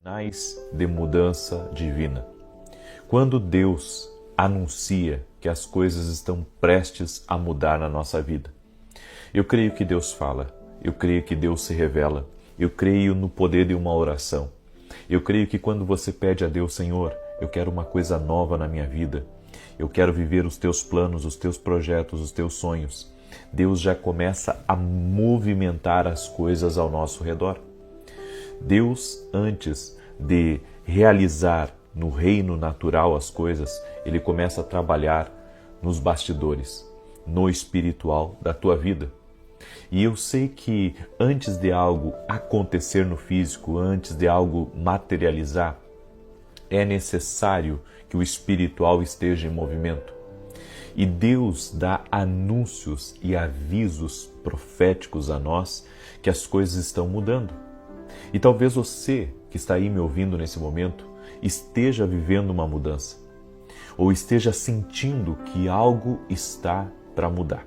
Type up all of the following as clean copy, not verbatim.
Sinais de mudança divina. Quando Deus anuncia que as coisas estão prestes a mudar na nossa vida, eu creio que Deus fala, eu creio que Deus se revela, eu creio no poder de uma oração. Eu creio que quando você pede a Deus, Senhor, eu quero uma coisa nova na minha vida, eu quero viver os teus planos, os teus projetos, os teus sonhos, Deus já começa a movimentar as coisas ao nosso redor. Deus, antes de realizar no reino natural as coisas, Ele começa a trabalhar nos bastidores, no espiritual da tua vida. E eu sei que antes de algo acontecer no físico, antes de algo materializar, é necessário que o espiritual esteja em movimento. E Deus dá anúncios e avisos proféticos a nós que as coisas estão mudando. E talvez você que está aí me ouvindo nesse momento esteja vivendo uma mudança ou esteja sentindo que algo está para mudar.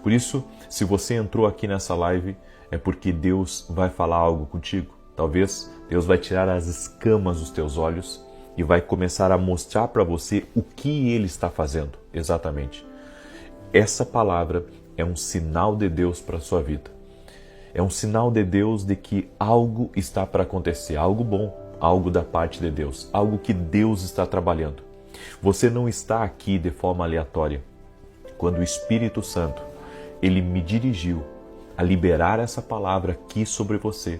Por isso, se você entrou aqui nessa live, é porque Deus vai falar algo contigo. Talvez Deus vai tirar as escamas dos teus olhos e vai começar a mostrar para você o que Ele está fazendo exatamente. Essa palavra é um sinal de Deus para a sua vida. É um sinal de Deus de que algo está para acontecer, algo bom, algo da parte de Deus, algo que Deus está trabalhando. Você não está aqui de forma aleatória. Quando o Espírito Santo, Ele me dirigiu a liberar essa palavra aqui sobre você,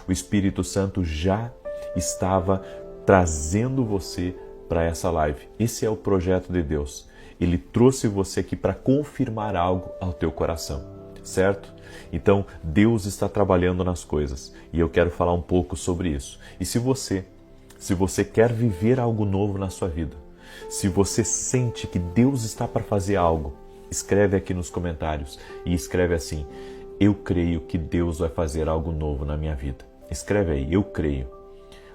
o Espírito Santo já estava trazendo você para essa live. Esse é o projeto de Deus. Ele trouxe você aqui para confirmar algo ao teu coração, certo? Então, Deus está trabalhando nas coisas e eu quero falar um pouco sobre isso. E se você quer viver algo novo na sua vida, se você sente que Deus está para fazer algo, escreve aqui nos comentários e escreve assim: eu creio que Deus vai fazer algo novo na minha vida. Escreve aí, eu creio.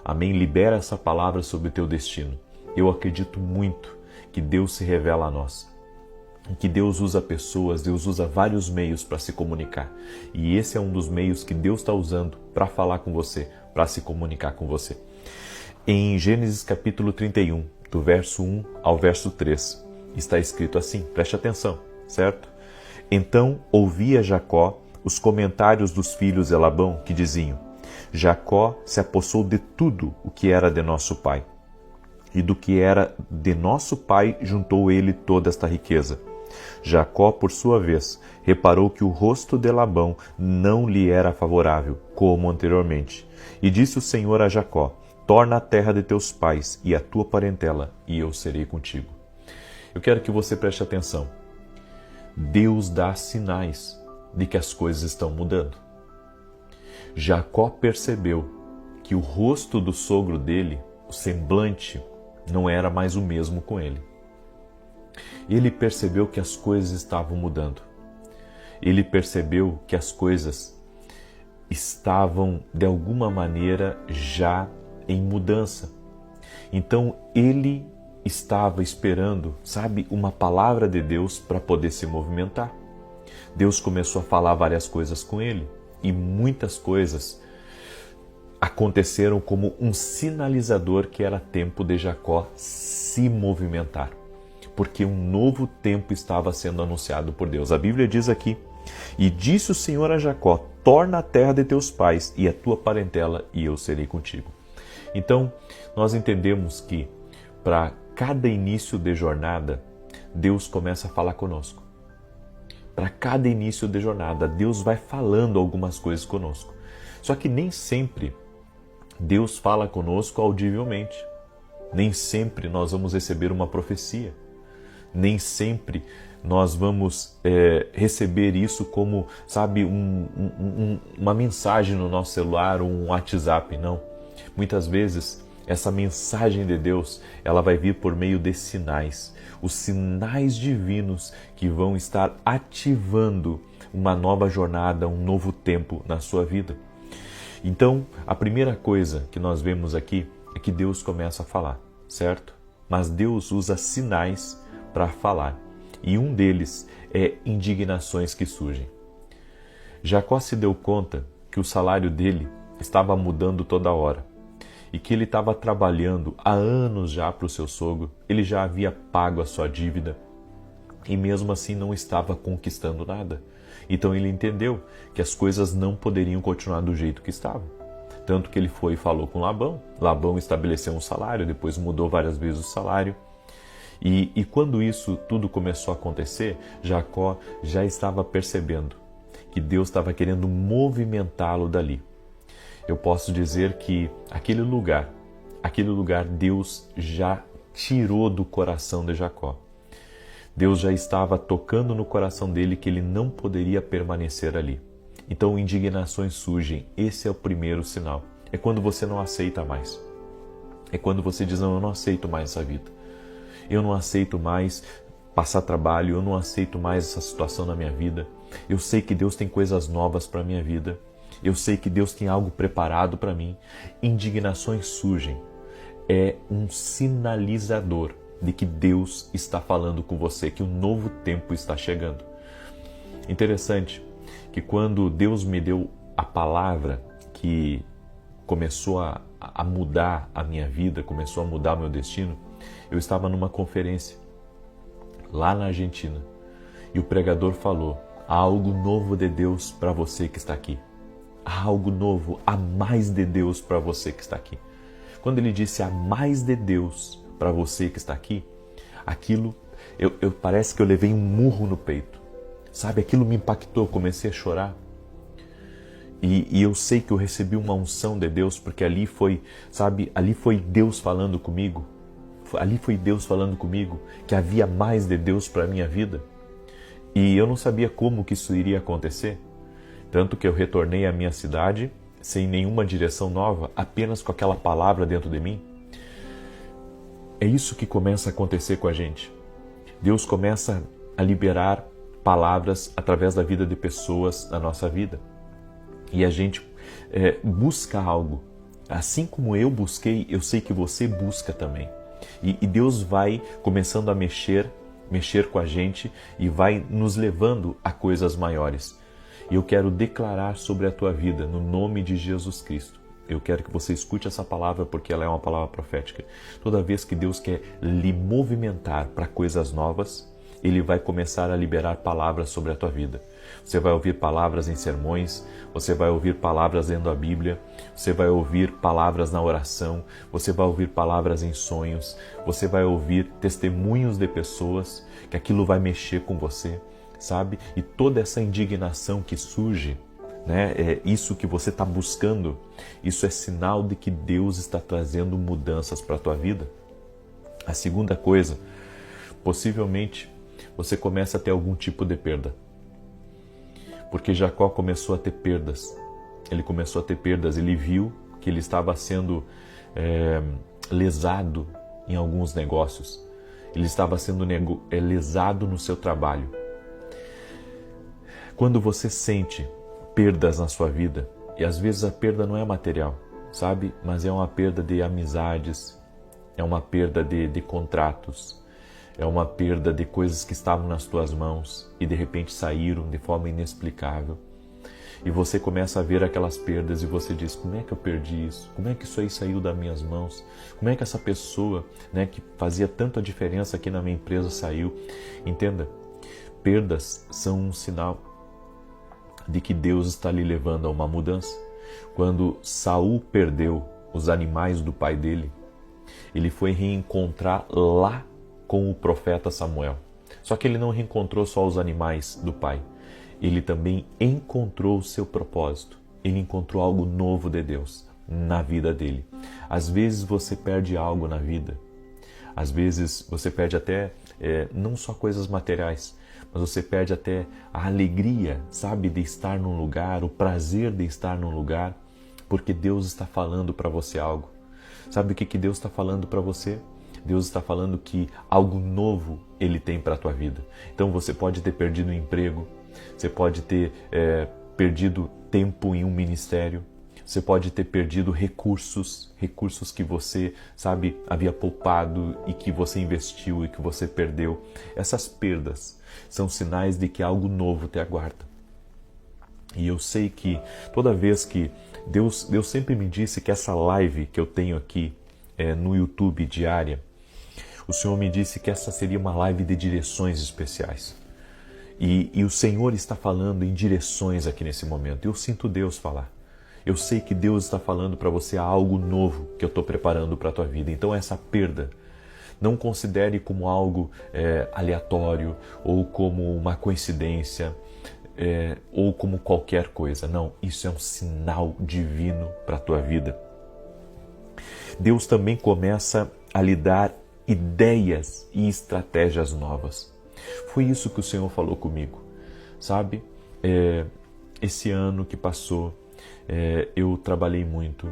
Amém? Libera essa palavra sobre o teu destino. Eu acredito muito que Deus se revela a nós. Que Deus usa pessoas, Deus usa vários meios para se comunicar. E esse é um dos meios que Deus está usando para falar com você, para se comunicar com você. Em Gênesis capítulo 31, do verso 1 ao verso 3, está escrito assim, preste atenção, certo? Então ouvia Jacó os comentários dos filhos de Labão que diziam: Jacó se apossou de tudo o que era de nosso pai. E do que era de nosso pai juntou ele toda esta riqueza. Jacó, por sua vez, reparou que o rosto de Labão não lhe era favorável, como anteriormente. E disse o Senhor a Jacó: torna a terra de teus pais e a tua parentela, e eu serei contigo. Eu quero que você preste atenção. Deus dá sinais de que as coisas estão mudando. Jacó percebeu que o rosto do sogro dele, o semblante, não era mais o mesmo com ele. Ele percebeu que as coisas estavam mudando. Ele percebeu que as coisas estavam, de alguma maneira, já em mudança. Então, ele estava esperando, uma palavra de Deus para poder se movimentar. Deus começou a falar várias coisas com ele e muitas coisas aconteceram como um sinalizador que era tempo de Jacó se movimentar, porque um novo tempo estava sendo anunciado por Deus. A Bíblia diz aqui: e disse o Senhor a Jacó: torna a terra de teus pais e a tua parentela, e eu serei contigo. Então, nós entendemos que para cada início de jornada, Deus começa a falar conosco. Para cada início de jornada, Deus vai falando algumas coisas conosco. Só que nem sempre Deus fala conosco audivelmente. Nem sempre nós vamos receber uma profecia. Nem sempre nós vamos receber isso como, uma mensagem no nosso celular, um WhatsApp. Não. Muitas vezes, essa mensagem de Deus, ela vai vir por meio de sinais. Os sinais divinos que vão estar ativando uma nova jornada, um novo tempo na sua vida. Então, a primeira coisa que nós vemos aqui é que Deus começa a falar, certo? Mas Deus usa sinais para falar. E um deles é indignações que surgem. Jacó se deu conta que o salário dele estava mudando toda hora e que ele estava trabalhando há anos já para o seu sogro, ele já havia pago a sua dívida e mesmo assim não estava conquistando nada. Então ele entendeu que as coisas não poderiam continuar do jeito que estavam. Tanto que ele foi e falou com Labão. Labão estabeleceu um salário, depois mudou várias vezes o salário. E quando isso tudo começou a acontecer, Jacó já estava percebendo que Deus estava querendo movimentá-lo dali. Eu posso dizer que aquele lugar Deus já tirou do coração de Jacó. Deus já estava tocando no coração dele que ele não poderia permanecer ali. Então indignações surgem. Esse é o primeiro sinal. É quando você não aceita mais. É quando você diz, não, eu não aceito mais essa vida. Eu não aceito mais passar trabalho, eu não aceito mais essa situação na minha vida. Eu sei que Deus tem coisas novas para a minha vida. Eu sei que Deus tem algo preparado para mim. Indignações surgem. É um sinalizador de que Deus está falando com você, que um novo tempo está chegando. Interessante que quando Deus me deu a palavra que começou a mudar a minha vida, começou a mudar o meu destino, eu estava numa conferência lá na Argentina e o pregador falou: há algo novo de Deus para você que está aqui. Há algo novo, há mais de Deus para você que está aqui. Quando ele disse há mais de Deus para você que está aqui, aquilo, parece que eu levei um murro no peito. Sabe, aquilo me impactou, comecei a chorar. E eu sei que eu recebi uma unção de Deus, porque ali foi, sabe, ali foi Deus falando comigo. Ali foi Deus falando comigo que havia mais de Deus para a minha vida. E eu não sabia como que isso iria acontecer. Tanto que eu retornei à minha cidade sem nenhuma direção nova, apenas com aquela palavra dentro de mim. É isso que começa a acontecer com a gente. Deus começa a liberar palavras através da vida de pessoas na nossa vida. E a gente busca algo. Assim como eu busquei, eu sei que você busca também. E Deus vai começando a mexer com a gente e vai nos levando a coisas maiores. E eu quero declarar sobre a tua vida, no nome de Jesus Cristo. Eu quero que você escute essa palavra porque ela é uma palavra profética. Toda vez que Deus quer lhe movimentar para coisas novas, Ele vai começar a liberar palavras sobre a tua vida. Você vai ouvir palavras em sermões, você vai ouvir palavras lendo a Bíblia, você vai ouvir palavras na oração, você vai ouvir palavras em sonhos, você vai ouvir testemunhos de pessoas, que aquilo vai mexer com você, sabe? E toda essa indignação que surge, né? Isso que você está buscando, isso é sinal de que Deus está trazendo mudanças para a tua vida. A segunda coisa, possivelmente você começa a ter algum tipo de perda. Porque Jacó começou a ter perdas. Ele começou a ter perdas, ele viu que ele estava sendo lesado em alguns negócios. Ele estava sendo lesado no seu trabalho. Quando você sente perdas na sua vida, e às vezes a perda não é material, sabe? Mas é uma perda de amizades, é uma perda de contratos, é uma perda de coisas que estavam nas tuas mãos e de repente saíram de forma inexplicável. E você começa a ver aquelas perdas e você diz, como é que eu perdi isso? Como é que isso aí saiu das minhas mãos? Como é que essa pessoa, né, que fazia tanta diferença aqui na minha empresa saiu? Entenda, perdas são um sinal de que Deus está lhe levando a uma mudança. Quando Saul perdeu os animais do pai dele, ele foi reencontrar lá com o profeta Samuel. Só que ele não reencontrou só os animais do pai. Ele também encontrou o seu propósito. Ele encontrou algo novo de Deus na vida dele. Às vezes você perde algo na vida. Às vezes você perde até, não só coisas materiais, mas você perde até a alegria, sabe, de estar num lugar, o prazer de estar num lugar, porque Deus está falando para você algo. Sabe o que Deus está falando para você? Deus está falando que algo novo Ele tem para a tua vida. Então você pode ter perdido o emprego, você pode ter perdido tempo em um ministério, você pode ter perdido recursos que você, sabe, havia poupado e que você investiu e que você perdeu. Essas perdas são sinais de que algo novo te aguarda. E eu sei que toda vez que Deus sempre me disse que essa live que eu tenho aqui no YouTube diária, o Senhor me disse que essa seria uma live de direções especiais. E o Senhor está falando em direções aqui nesse momento. Eu sinto Deus falar. Eu sei que Deus está falando para você algo novo que eu estou preparando para a tua vida. Então essa perda, não considere como algo aleatório ou como uma coincidência ou como qualquer coisa. Não, isso é um sinal divino para a tua vida. Deus também começa a lhe dar ideias e estratégias novas. Foi isso que o Senhor falou comigo, sabe? Esse ano que passou, eu trabalhei muito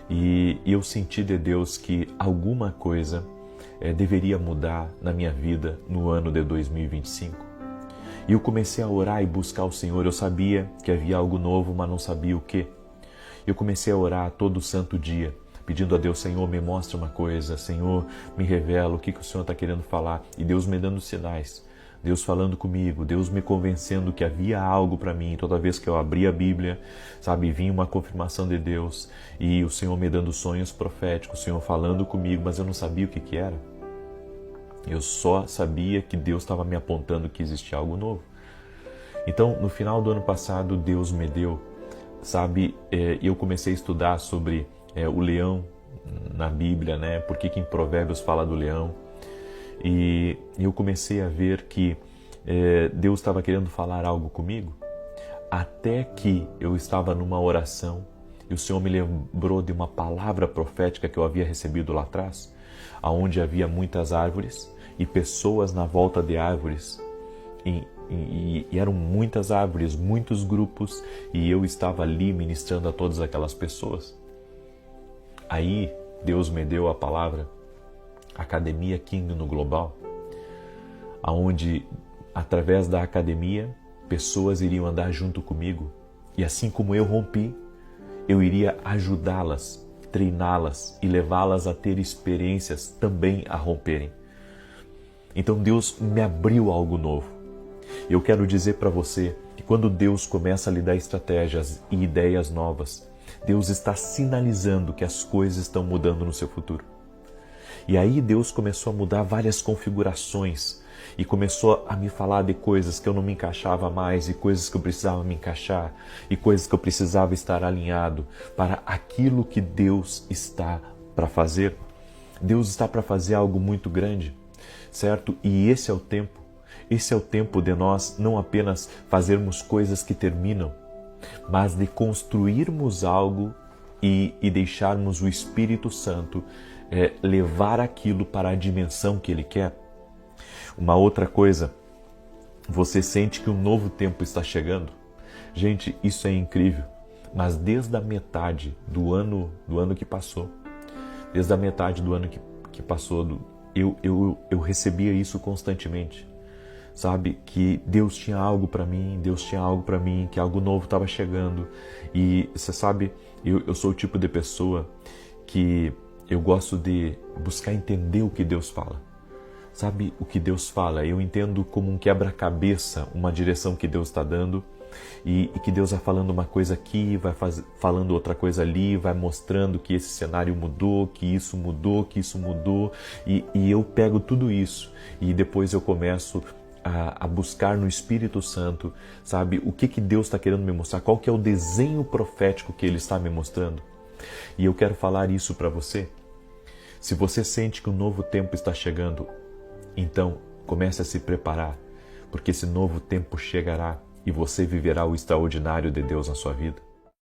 e eu senti de Deus que alguma coisa deveria mudar na minha vida no ano de 2025. E eu comecei a orar e buscar o Senhor. Eu sabia que havia algo novo, mas não sabia o que. Eu comecei a orar todo santo dia, pedindo a Deus: Senhor, me mostra uma coisa, Senhor, me revela o que o Senhor está querendo falar. E Deus me dando sinais, Deus falando comigo, Deus me convencendo que havia algo para mim. Toda vez que eu abria a Bíblia, sabe, vinha uma confirmação de Deus e o Senhor me dando sonhos proféticos, o Senhor falando comigo, mas eu não sabia o que era. Eu só sabia que Deus estava me apontando que existia algo novo. Então, no final do ano passado, Deus me deu, sabe, eu comecei a estudar sobre o leão na Bíblia, né? Por que em Provérbios fala do leão? E eu comecei a ver que Deus estava querendo falar algo comigo, até que eu estava numa oração e o Senhor me lembrou de uma palavra profética que eu havia recebido lá atrás, onde havia muitas árvores e pessoas na volta de árvores, e eram muitas árvores, muitos grupos, e eu estava ali ministrando a todas aquelas pessoas. Aí Deus me deu a palavra Academia King no Global, onde através da academia pessoas iriam andar junto comigo, e assim como eu rompi, eu iria ajudá-las, treiná-las e levá-las a ter experiências também a romperem. Então Deus me abriu algo novo. Eu quero dizer para você que quando Deus começa a lhe dar estratégias e ideias novas, Deus está sinalizando que as coisas estão mudando no seu futuro. E aí Deus começou a mudar várias configurações e começou a me falar de coisas que eu não me encaixava mais e coisas que eu precisava me encaixar e coisas que eu precisava estar alinhado para aquilo que Deus está para fazer. Deus está para fazer algo muito grande, certo? E esse é o tempo. Esse é o tempo de nós não apenas fazermos coisas que terminam, mas de construirmos algo e deixarmos o Espírito Santo levar aquilo para a dimensão que Ele quer. Uma outra coisa, você sente que um novo tempo está chegando? Gente, isso é incrível, mas desde a metade do ano que passou, desde a metade do ano que passou, eu recebia isso constantemente. Sabe, que Deus tinha algo para mim, que algo novo estava chegando. E você sabe, eu sou o tipo de pessoa que eu gosto de buscar entender o que Deus fala. Sabe, o que Deus fala, eu entendo como um quebra-cabeça, uma direção que Deus está dando, e que Deus vai falando uma coisa aqui, falando outra coisa ali, vai mostrando que esse cenário mudou, que isso mudou, e eu pego tudo isso, e depois eu começo a buscar no Espírito Santo, sabe, o que Deus está querendo me mostrar, qual que é o desenho profético que Ele está me mostrando. E eu quero falar isso para você. Se você sente que um novo tempo está chegando, então comece a se preparar, porque esse novo tempo chegará e você viverá o extraordinário de Deus na sua vida.